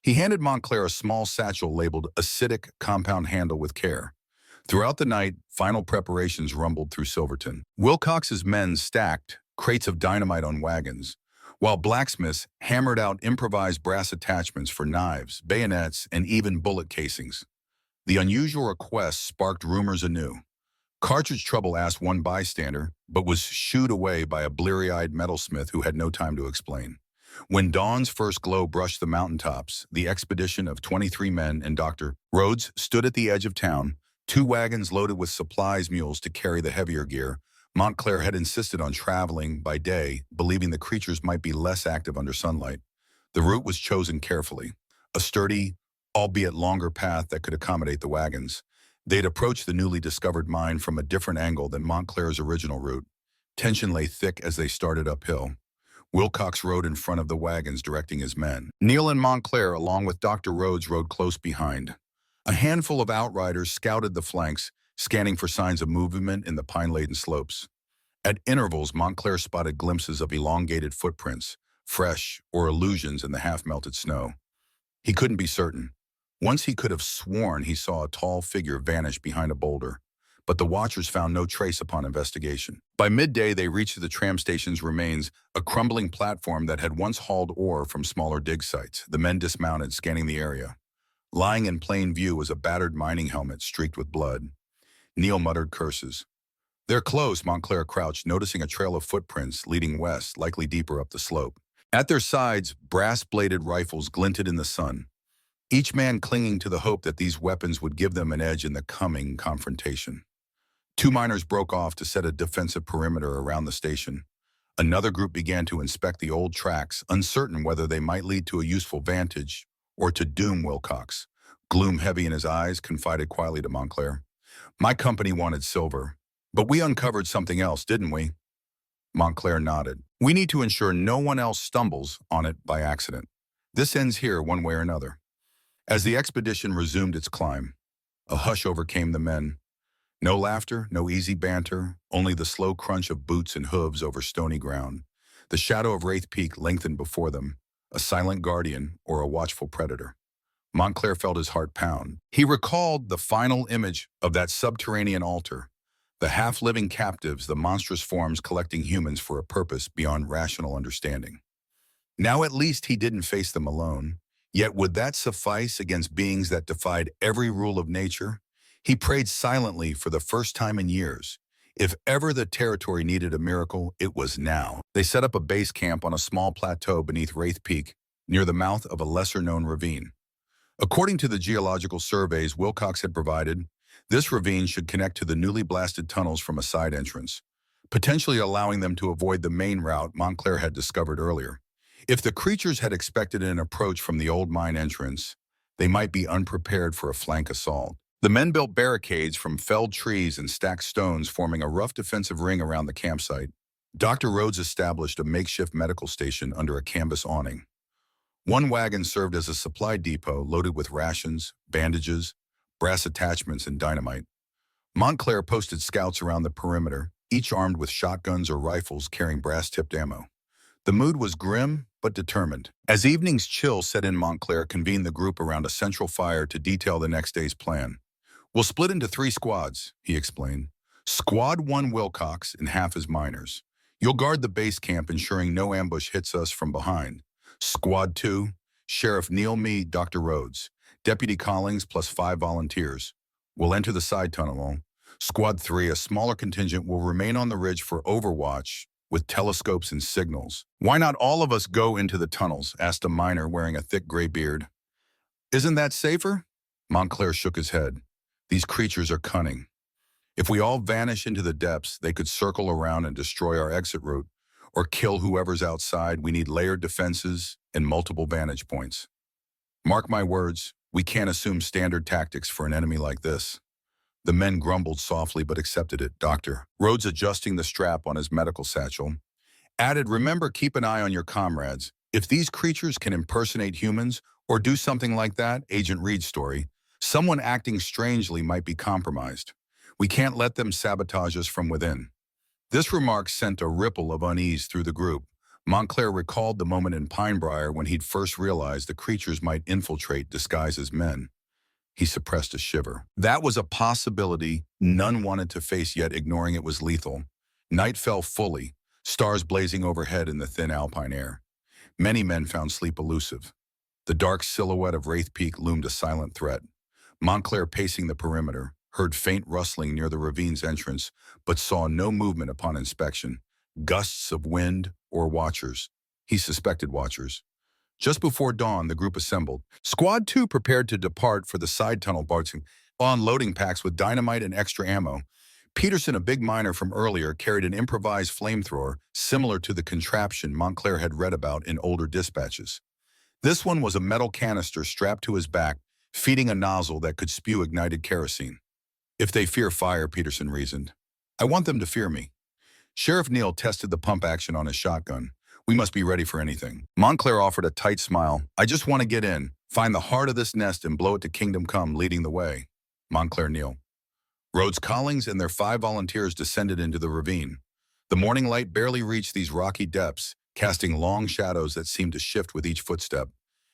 He handed Montclair a small satchel labeled acidic compound. Handle with care. Throughout the night, final preparations rumbled through Silverton. Wilcox's men stacked crates of dynamite on wagons, while blacksmiths hammered out improvised brass attachments for knives, bayonets, and even bullet casings. The unusual request sparked rumors anew. Cartridge trouble, asked one bystander, but was shooed away by a bleary-eyed metalsmith who had no time to explain. When dawn's first glow brushed the mountaintops, the expedition of 23 men and Dr. Rhodes stood at the edge of town, 2 wagons loaded with supplies, mules to carry the heavier gear. Montclair had insisted on traveling by day, believing the creatures might be less active under sunlight. The route was chosen carefully, a sturdy, albeit longer path that could accommodate the wagons. They'd approached the newly discovered mine from a different angle than Montclair's original route. Tension lay thick as they started uphill. Wilcox rode in front of the wagons, directing his men. Neil and Montclair, along with Dr. Rhodes, rode close behind. A handful of outriders scouted the flanks, scanning for signs of movement in the pine-laden slopes. At intervals, Montclair spotted glimpses of elongated footprints, fresh or illusions in the half-melted snow. He couldn't be certain. Once he could have sworn he saw a tall figure vanish behind a boulder, but the watchers found no trace upon investigation. By midday, they reached the tram station's remains, a crumbling platform that had once hauled ore from smaller dig sites. The men dismounted, scanning the area. Lying in plain view was a battered mining helmet streaked with blood. Neil muttered curses. They're close, Montclair crouched, noticing a trail of footprints leading west, likely deeper up the slope. At their sides, brass-bladed rifles glinted in the sun, each man clinging to the hope that these weapons would give them an edge in the coming confrontation. 2 miners broke off to set a defensive perimeter around the station. Another group began to inspect the old tracks, uncertain whether they might lead to a useful vantage or to doom Wilcox. Gloom heavy in his eyes, confided quietly to Montclair. My company wanted silver, but we uncovered something else, didn't we? Montclair nodded. We need to ensure no one else stumbles on it by accident. This ends here one way or another. As the expedition resumed its climb, a hush overcame the men. No laughter, no easy banter, only the slow crunch of boots and hooves over stony ground. The shadow of Wraith Peak lengthened before them, a silent guardian or a watchful predator. Montclair felt his heart pound. He recalled the final image of that subterranean altar, the half-living captives, the monstrous forms collecting humans for a purpose beyond rational understanding. Now at least he didn't face them alone. Yet would that suffice against beings that defied every rule of nature? He prayed silently for the first time in years. If ever the territory needed a miracle, it was now. They set up a base camp on a small plateau beneath Wraith Peak, near the mouth of a lesser-known ravine. According to the geological surveys Wilcox had provided, this ravine should connect to the newly blasted tunnels from a side entrance, potentially allowing them to avoid the main route Montclair had discovered earlier. If the creatures had expected an approach from the old mine entrance, they might be unprepared for a flank assault. The men built barricades from felled trees and stacked stones, forming a rough defensive ring around the campsite. Dr. Rhodes established a makeshift medical station under a canvas awning. One wagon served as a supply depot loaded with rations, bandages, brass attachments, and dynamite. Montclair posted scouts around the perimeter, each armed with shotguns or rifles carrying brass-tipped ammo. The mood was grim but determined. As evening's chill set in, Montclair convened the group around a central fire to detail the next day's plan. "We'll split into 3 squads," he explained. "Squad 1 Wilcox and half his miners. You'll guard the base camp, ensuring no ambush hits us from behind. Squad 2, Sheriff Neil, me, Dr. Rhodes, Deputy Collins plus 5 volunteers. We'll enter the side tunnel. Squad 3, a smaller contingent, will remain on the ridge for overwatch with telescopes and signals." "Why not all of us go into the tunnels?" asked a miner wearing a thick gray beard. "Isn't that safer?" Montclair shook his head. "These creatures are cunning. If we all vanish into the depths, they could circle around and destroy our exit route, or kill whoever's outside. We need layered defenses and multiple vantage points. Mark my words, we can't assume standard tactics for an enemy like this." The men grumbled softly but accepted it. Dr. Rhodes, adjusting the strap on his medical satchel, added, "Remember, keep an eye on your comrades. If these creatures can impersonate humans or do something like that, Agent Reed's story, someone acting strangely might be compromised. We can't let them sabotage us from within." This remark sent a ripple of unease through the group. Montclair recalled the moment in Pinebriar when he'd first realized the creatures might infiltrate disguised as men. He suppressed a shiver. That was a possibility none wanted to face, yet ignoring it was lethal. Night fell fully, stars blazing overhead in the thin alpine air. Many men found sleep elusive. The dark silhouette of Wraith Peak loomed a silent threat. Montclair, pacing the perimeter, heard faint rustling near the ravine's entrance, but saw no movement upon inspection. Gusts of wind or watchers. He suspected watchers. Just before dawn, the group assembled. Squad 2 prepared to depart for the side tunnel, unloading packs with dynamite and extra ammo. Peterson, a big miner from earlier, carried an improvised flamethrower similar to the contraption Montclair had read about in older dispatches. This one was a metal canister strapped to his back, feeding a nozzle that could spew ignited kerosene. "If they fear fire," Peterson reasoned, "I want them to fear me." Sheriff Neil tested the pump action on his shotgun. "We must be ready for anything." Montclair offered a tight smile. "I just want to get in, find the heart of this nest and blow it to kingdom come, leading the way." Montclair, Neil. Rhodes, Collins, and their 5 volunteers descended into the ravine. The morning light barely reached these rocky depths, casting long shadows that seemed to shift with each footstep.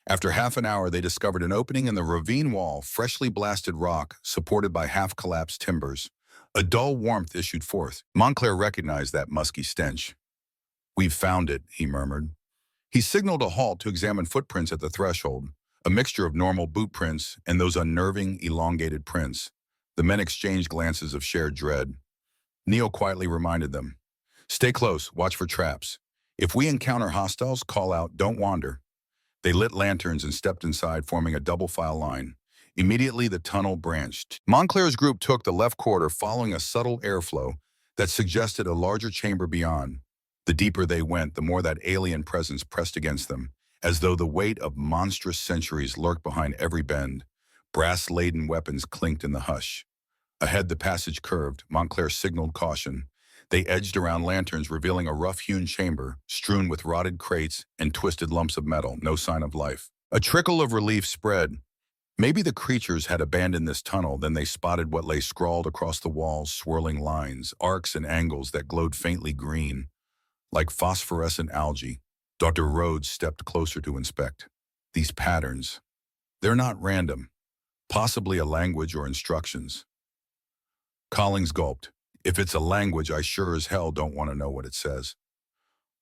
After half an hour, they discovered an opening in the ravine wall, freshly blasted rock, supported by half-collapsed timbers. A dull warmth issued forth. Montclair recognized that musky stench. "We've found it," he murmured. He signaled a halt to examine footprints at the threshold, a mixture of normal boot prints and those unnerving, elongated prints. The men exchanged glances of shared dread. Neil quietly reminded them, "Stay close, watch for traps. If we encounter hostiles, call out, don't wander." They lit lanterns and stepped inside, forming a double-file line. Immediately, the tunnel branched. Montclair's group took the left corridor, following a subtle airflow that suggested a larger chamber beyond. The deeper they went, the more that alien presence pressed against them, as though the weight of monstrous centuries lurked behind every bend. Brass-laden weapons clinked in the hush. Ahead, the passage curved. Montclair signaled caution. They edged around lanterns, revealing a rough-hewn chamber, strewn with rotted crates and twisted lumps of metal, no sign of life. A trickle of relief spread. Maybe the creatures had abandoned this tunnel. Then they spotted what lay scrawled across the walls, swirling lines, arcs and angles that glowed faintly green, like phosphorescent algae. Dr. Rhodes stepped closer to inspect. "These patterns, they're not random. Possibly a language or instructions." Collins gulped. "If it's a language, I sure as hell don't want to know what it says."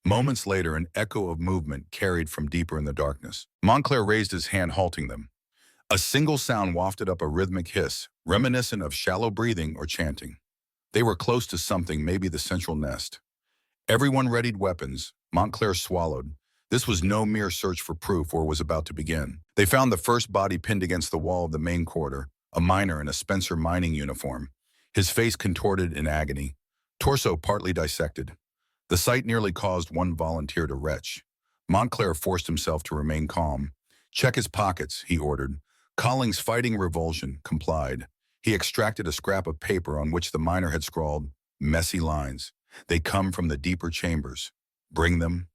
Moments later, an echo of movement carried from deeper in the darkness. Montclair raised his hand, halting them. A single sound wafted up, a rhythmic hiss, reminiscent of shallow breathing or chanting. They were close to something, maybe the central nest. Everyone readied weapons. Montclair swallowed. This was no mere search for proof, or was about to begin. They found the first body pinned against the wall of the main corridor, a miner in a Spencer mining uniform, his face contorted in agony, torso partly dissected. The sight nearly caused one volunteer to retch. Montclair forced himself to remain calm. "Check his pockets," he ordered. Collins, fighting revulsion, complied. He extracted a scrap of paper on which the miner had scrawled messy lines. "They come from the deeper chambers. Bring them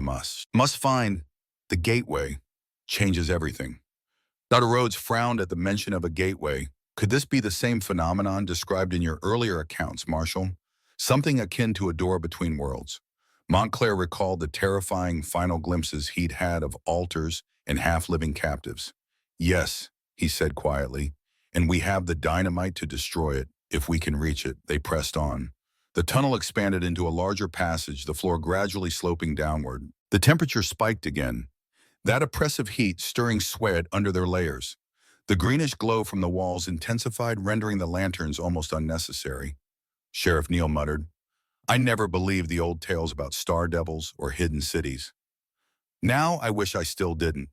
us. Must find The gateway changes everything. Dr. Rhodes frowned at the mention of a gateway. Could this be the same phenomenon described in your earlier accounts, Marshall? Something akin to a door between worlds. Montclair recalled the terrifying final glimpses he'd had of altars and half-living captives. Yes, he said quietly, and we have the dynamite to destroy it, if we can reach it. They pressed on. The tunnel expanded into a larger passage, the floor gradually sloping downward. The temperature spiked again, that oppressive heat stirring sweat under their layers. The greenish glow from the walls intensified, rendering the lanterns almost unnecessary. Sheriff Neal muttered, I never believed the old tales about star devils or hidden cities. Now I wish I still didn't.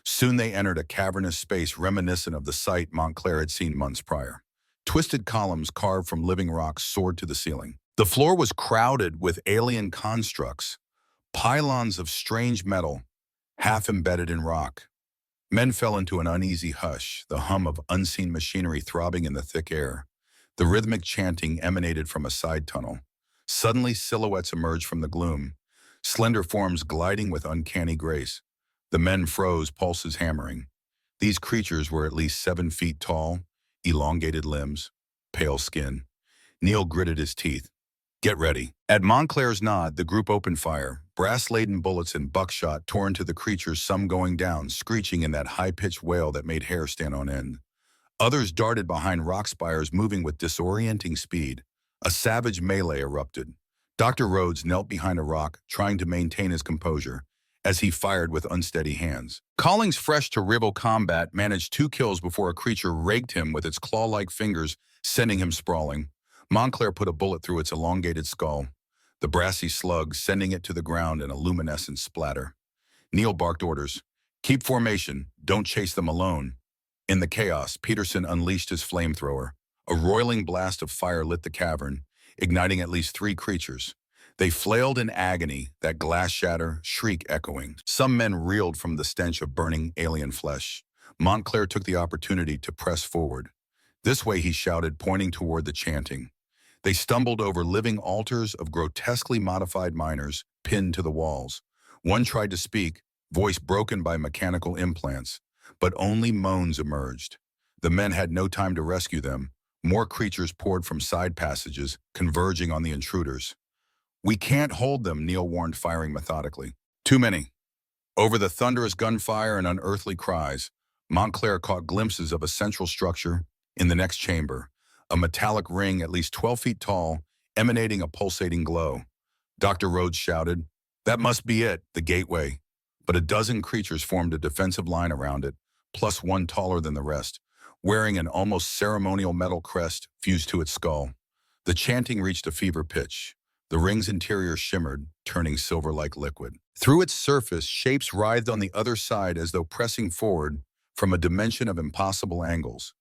Soon they entered a cavernous space reminiscent of the site Montclair had seen months prior. Twisted columns carved from living rock soared to the ceiling. The floor was crowded with alien constructs, pylons of strange metal, half embedded in rock. Men fell into an uneasy hush, the hum of unseen machinery throbbing in the thick air. The rhythmic chanting emanated from a side tunnel. Suddenly, silhouettes emerged from the gloom, slender forms gliding with uncanny grace. The men froze, pulses hammering. These creatures were at least 7 feet tall, elongated limbs, pale skin. Neal gritted his teeth. Get ready. At Montclair's nod, the group opened fire. Brass-laden bullets and buckshot tore into the creatures, some going down, screeching in that high-pitched wail that made hair stand on end. Others darted behind rock spires, moving with disorienting speed. A savage melee erupted. Dr. Rhodes knelt behind a rock, trying to maintain his composure, as he fired with unsteady hands. Collings, fresh to rival combat, managed 2 kills before a creature raked him with its claw-like fingers, sending him sprawling. Montclair put a bullet through its elongated skull, the brassy slug sending it to the ground in a luminescent splatter. Neal barked orders. Keep formation. Don't chase them alone. In the chaos, Peterson unleashed his flamethrower. A roiling blast of fire lit the cavern, igniting at least 3 creatures. They flailed in agony, that glass shatter, shriek echoing. Some men reeled from the stench of burning alien flesh. Montclair took the opportunity to press forward. This way, he shouted, pointing toward the chanting. They stumbled over living altars of grotesquely modified miners, pinned to the walls. One tried to speak, voice broken by mechanical implants, but only moans emerged. The men had no time to rescue them. More creatures poured from side passages, converging on the intruders. We can't hold them, Neal warned, firing methodically. Too many. Over the thunderous gunfire and unearthly cries, Montclair caught glimpses of a central structure in the next chamber, a metallic ring at least 12 feet tall, emanating a pulsating glow. Dr. Rhodes shouted, That must be it, the gateway. But a dozen creatures formed a defensive line around it, plus one taller than the rest, wearing an almost ceremonial metal crest fused to its skull. The chanting reached a fever pitch. The ring's interior shimmered, turning silver like liquid. Through its surface, shapes writhed on the other side as though pressing forward from a dimension of impossible angles.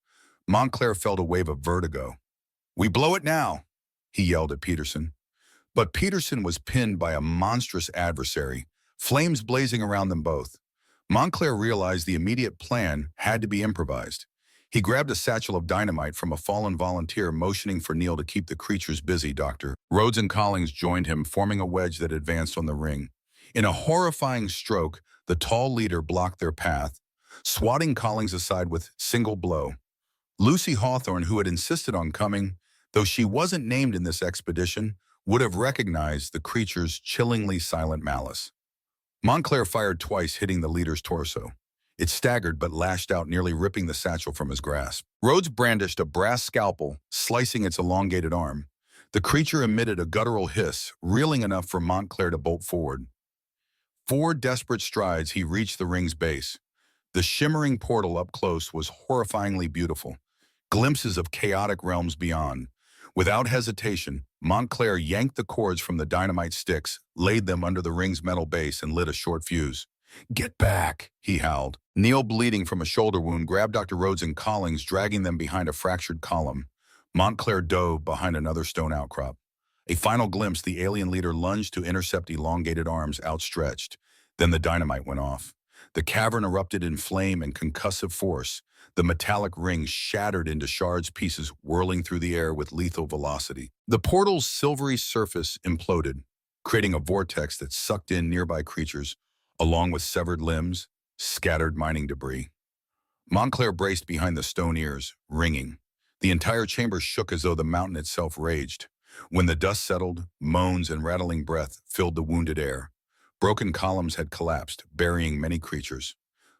Montclair felt a wave of vertigo. We blow it now, he yelled at Peterson. But Peterson was pinned by a monstrous adversary, flames blazing around them both. Montclair realized the immediate plan had to be improvised. He grabbed a satchel of dynamite from a fallen volunteer, motioning for Neal to keep the creatures busy. Dr. Rhodes and Collings joined him, forming a wedge that advanced on the ring. In a horrifying stroke, the tall leader blocked their path, swatting Collings aside with single blow. Lucy Hawthorne, who had insisted on coming, though she wasn't named in this expedition, would have recognized the creature's chillingly silent malice. Montclair fired twice, hitting the leader's torso. It staggered but lashed out, nearly ripping the satchel from his grasp. Rhodes brandished a brass scalpel, slicing its elongated arm. The creature emitted a guttural hiss, reeling enough for Montclair to bolt forward. 4 desperate strides, he reached the ring's base. The shimmering portal up close was horrifyingly beautiful. Glimpses of chaotic realms beyond. Without hesitation, Montclair yanked the cords from the dynamite sticks, laid them under the ring's metal base, and lit a short fuse. Get back, he howled. Neal, bleeding from a shoulder wound, grabbed Dr. Rhodes and Collings, dragging them behind a fractured column. Montclair dove behind another stone outcrop. A final glimpse, the alien leader lunged to intercept elongated arms outstretched. Then the dynamite went off. The cavern erupted in flame and concussive force. The metallic ring shattered into shards, pieces whirling through the air with lethal velocity. The portal's silvery surface imploded, creating a vortex that sucked in nearby creatures, along with severed limbs, scattered mining debris. Montclair braced behind the stone ears, ringing. The entire chamber shook as though the mountain itself raged. When the dust settled, moans and rattling breath filled the wounded air. Broken columns had collapsed, burying many creatures.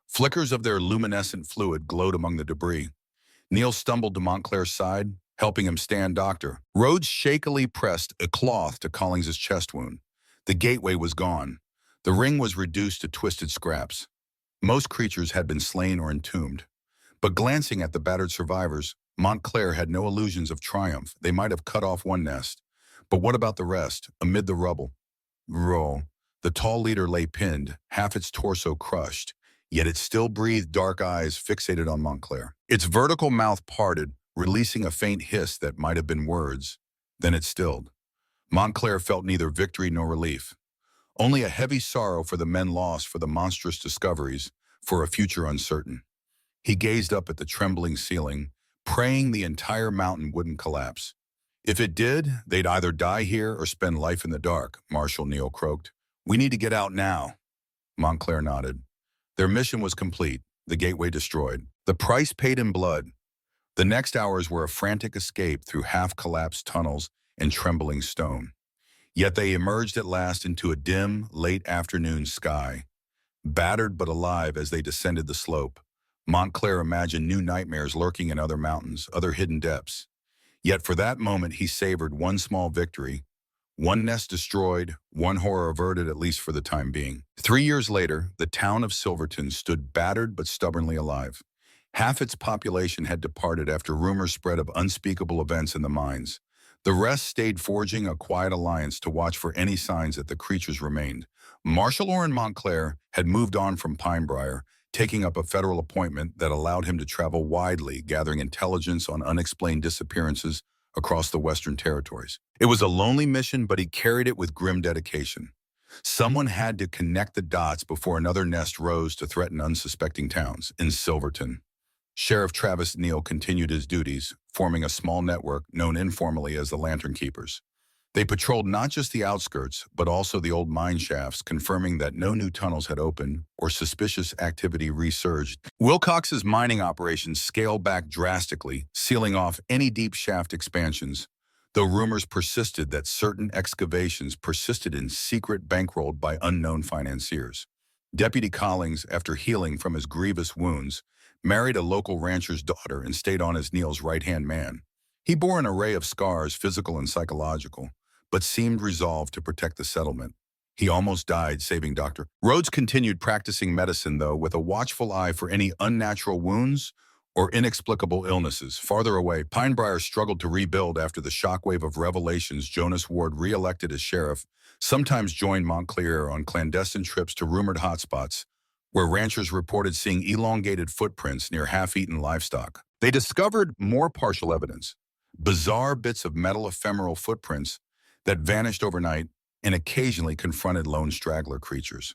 Flickers of their luminescent fluid glowed among the debris. Neil stumbled to Montclair's side, helping him stand doctor. Rhodes shakily pressed a cloth to Collings's chest wound. The gateway was gone. The ring was reduced to twisted scraps. Most creatures had been slain or entombed. But glancing at the battered survivors, Montclair had no illusions of triumph. They might have cut off one nest. But what about the rest, amid the rubble? Roll. The tall leader lay pinned, half its torso crushed, yet it still breathed, dark eyes fixated on Montclair. Its vertical mouth parted, releasing a faint hiss that might have been words. Then it stilled. Montclair felt neither victory nor relief. Only a heavy sorrow for the men lost, for the monstrous discoveries, for a future uncertain. He gazed up at the trembling ceiling, praying the entire mountain wouldn't collapse. If it did, they'd either die here or spend life in the dark, Marshal Neil croaked. We need to get out now. Montclair nodded. Their mission was complete, the gateway destroyed. The price paid in blood. The next hours were a frantic escape through half-collapsed tunnels and trembling stone. Yet they emerged at last into a dim, late afternoon sky. Battered but alive as they descended the slope, Montclair imagined new nightmares lurking in other mountains, other hidden depths. Yet for that moment he savored one small victory. One nest destroyed, one horror averted, at least for the time being. 3 years later, the town of Silverton stood battered but stubbornly alive. Half its population had departed after rumors spread of unspeakable events in the mines. The rest stayed forging a quiet alliance to watch for any signs that the creatures remained. Marshal Orrin Montclair had moved on from Pinebriar, taking up a federal appointment that allowed him to travel widely, gathering intelligence on unexplained disappearances across the Western Territories. It was a lonely mission, but he carried it with grim dedication. Someone had to connect the dots before another nest rose to threaten unsuspecting towns. In Silverton, Sheriff Travis Neal continued his duties, forming a small network known informally as the Lantern Keepers. They patrolled not just the outskirts, but also the old mine shafts, confirming that no new tunnels had opened or suspicious activity resurged. Wilcox's mining operations scaled back drastically, sealing off any deep shaft expansions, though rumors persisted that certain excavations persisted in secret bankrolled by unknown financiers. Deputy Collings, after healing from his grievous wounds, married a local rancher's daughter and stayed on as Neil's right-hand man. He bore an array of scars, physical and psychological, but seemed resolved to protect the settlement. He almost died saving Dr. Rhodes continued practicing medicine, though, with a watchful eye for any unnatural wounds or inexplicable illnesses. Farther away, Pinebriar struggled to rebuild after the shockwave of revelations. Jonas Ward, re-elected as sheriff, sometimes joined Montclair on clandestine trips to rumored hotspots, where ranchers reported seeing elongated footprints near half-eaten livestock. They discovered more partial evidence, bizarre bits of metal ephemeral footprints that vanished overnight and occasionally confronted lone straggler creatures.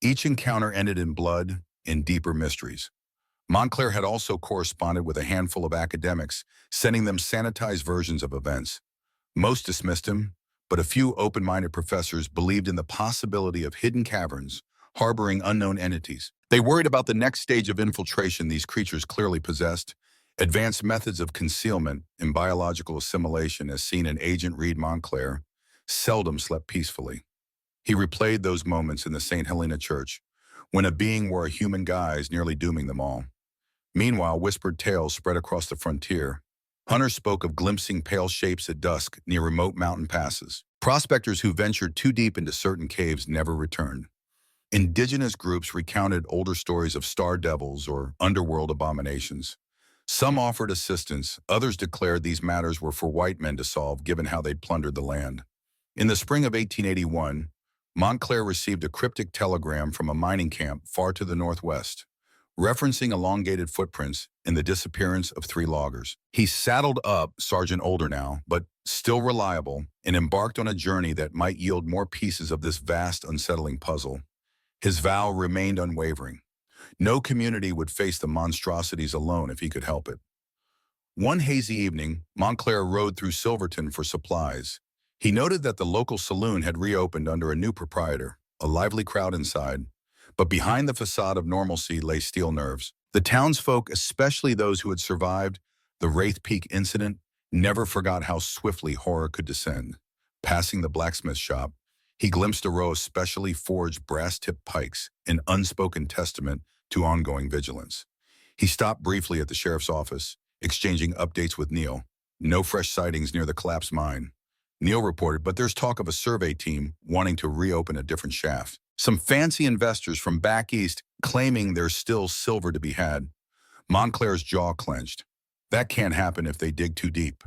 Each encounter ended in blood and deeper mysteries. Montclair had also corresponded with a handful of academics, sending them sanitized versions of events. Most dismissed him, but a few open-minded professors believed in the possibility of hidden caverns harboring unknown entities. They worried about the next stage of infiltration these creatures clearly possessed, advanced methods of concealment and biological assimilation, as seen in Agent Reed. Montclair seldom slept peacefully. He replayed those moments in the St. Helena Church, when a being wore a human guise, nearly dooming them all. Meanwhile, whispered tales spread across the frontier. Hunters spoke of glimpsing pale shapes at dusk near remote mountain passes. Prospectors who ventured too deep into certain caves never returned. Indigenous groups recounted older stories of star devils or underworld abominations. Some offered assistance, others declared these matters were for white men to solve, given how they'd plundered the land. In the spring of 1881, Montclair received a cryptic telegram from a mining camp far to the northwest, referencing elongated footprints and the disappearance of 3 loggers. He saddled up, Sergeant older now, but still reliable, and embarked on a journey that might yield more pieces of this vast, unsettling puzzle. His vow remained unwavering. No community would face the monstrosities alone if he could help it. One hazy evening, Montclair rode through Silverton for supplies. He noted that the local saloon had reopened under a new proprietor, a lively crowd inside, But behind the facade of normalcy lay steel nerves. The townsfolk, especially those who had survived the Wraith Peak incident, never forgot how swiftly horror could descend. Passing the blacksmith shop, he glimpsed a row of specially forged brass-tipped pikes, an unspoken testament to ongoing vigilance. He stopped briefly at the sheriff's office, exchanging updates with Neil. No fresh sightings near the collapsed mine. Neil reported, but there's talk of a survey team wanting to reopen a different shaft. Some fancy investors from back east claiming there's still silver to be had. Montclair's jaw clenched. That can't happen if they dig too deep.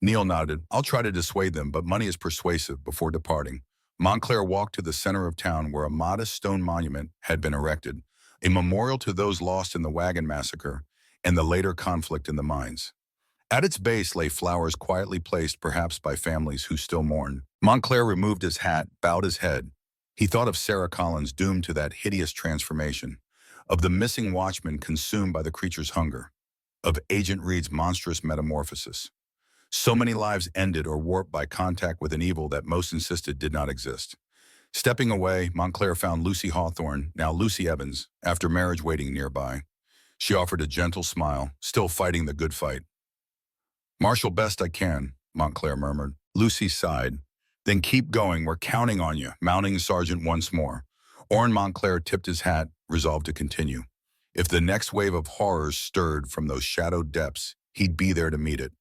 Neil nodded. I'll try to dissuade them, but money is persuasive. Before departing, Montclair walked to the center of town where a modest stone monument had been erected, a memorial to those lost in the Wagon Massacre and the later conflict in the mines. At its base lay flowers quietly placed perhaps by families who still mourned. Montclair removed his hat, bowed his head. He thought of Sarah Collins doomed to that hideous transformation, of the missing watchman consumed by the creature's hunger, of Agent Reed's monstrous metamorphosis. So many lives ended or warped by contact with an evil that most insisted did not exist. Stepping away, Montclair found Lucy Hawthorne, now Lucy Evans, after marriage waiting nearby. She offered a gentle smile, still fighting the good fight. "Marshal, best I can," Montclair murmured. Lucy sighed. "Then keep going, we're counting on you," mounting sergeant once more. Orrin Montclair tipped his hat, resolved to continue. If the next wave of horrors stirred from those shadowed depths, he'd be there to meet it.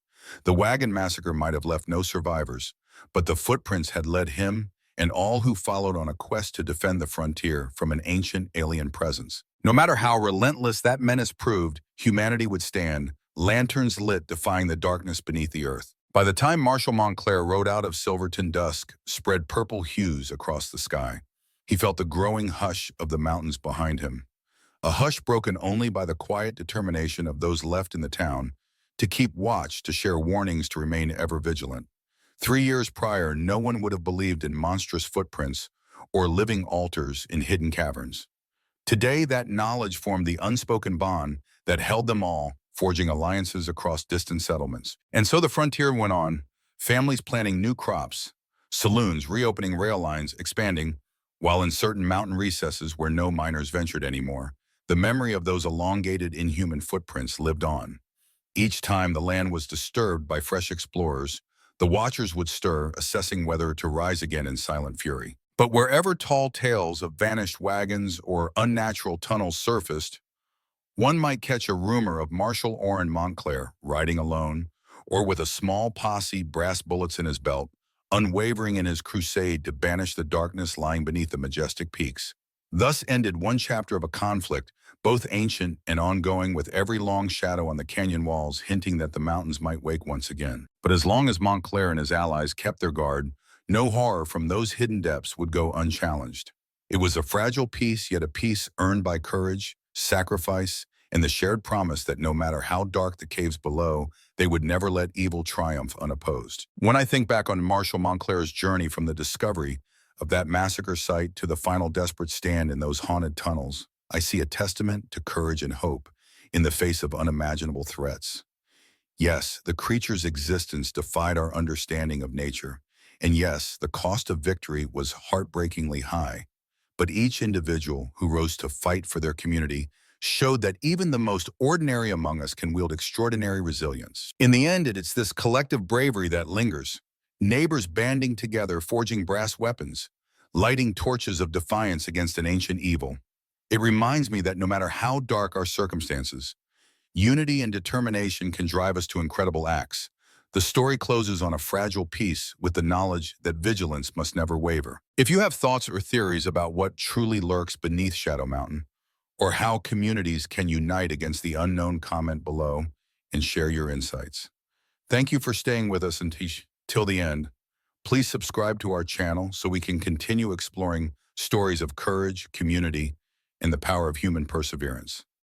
The Wagon Massacre might have left no survivors, but the footprints had led him and all who followed on a quest to defend the frontier from an ancient alien presence. No matter how relentless that menace proved, humanity would stand, lanterns lit defying the darkness beneath the earth. By the time Marshal Montclair rode out of Silverton, dusk spread purple hues across the sky. He felt the growing hush of the mountains behind him, a hush broken only by the quiet determination of those left in the town to keep watch, to share warnings, to remain ever vigilant. 3 years prior, no one would have believed in monstrous footprints or living altars in hidden caverns. Today, that knowledge formed the unspoken bond that held them all, forging alliances across distant settlements. And so the frontier went on, families planting new crops, saloons reopening, rail lines expanding, while in certain mountain recesses where no miners ventured anymore, the memory of those elongated, inhuman footprints lived on. Each time the land was disturbed by fresh explorers, the watchers would stir, assessing whether to rise again in silent fury. But wherever tall tales of vanished wagons or unnatural tunnels surfaced, one might catch a rumor of Marshal Orrin Montclair riding alone, or with a small posse, brass bullets in his belt, unwavering in his crusade to banish the darkness lying beneath the majestic peaks. Thus ended one chapter of a conflict, both ancient and ongoing, with every long shadow on the canyon walls hinting that the mountains might wake once again. But as long as Montclair and his allies kept their guard, no horror from those hidden depths would go unchallenged. It was a fragile peace, yet a peace earned by courage, sacrifice, and the shared promise that no matter how dark the caves below, they would never let evil triumph unopposed. When I think back on Marshal Montclair's journey from the discovery of that massacre site to the final desperate stand in those haunted tunnels, I see a testament to courage and hope in the face of unimaginable threats. Yes, the creature's existence defied our understanding of nature, and yes, the cost of victory was heartbreakingly high. But each individual who rose to fight for their community showed that even the most ordinary among us can wield extraordinary resilience. In the end, it's this collective bravery that lingers. Neighbors banding together, forging brass weapons, lighting torches of defiance against an ancient evil. It reminds me that no matter how dark our circumstances, unity and determination can drive us to incredible acts. The story closes on a fragile peace with the knowledge that vigilance must never waver. If you have thoughts or theories about what truly lurks beneath Shadow Mountain, or how communities can unite against the unknown, comment below and share your insights. Thank you for staying with us until the end. Please subscribe to our channel so we can continue exploring stories of courage, community, and the power of human perseverance.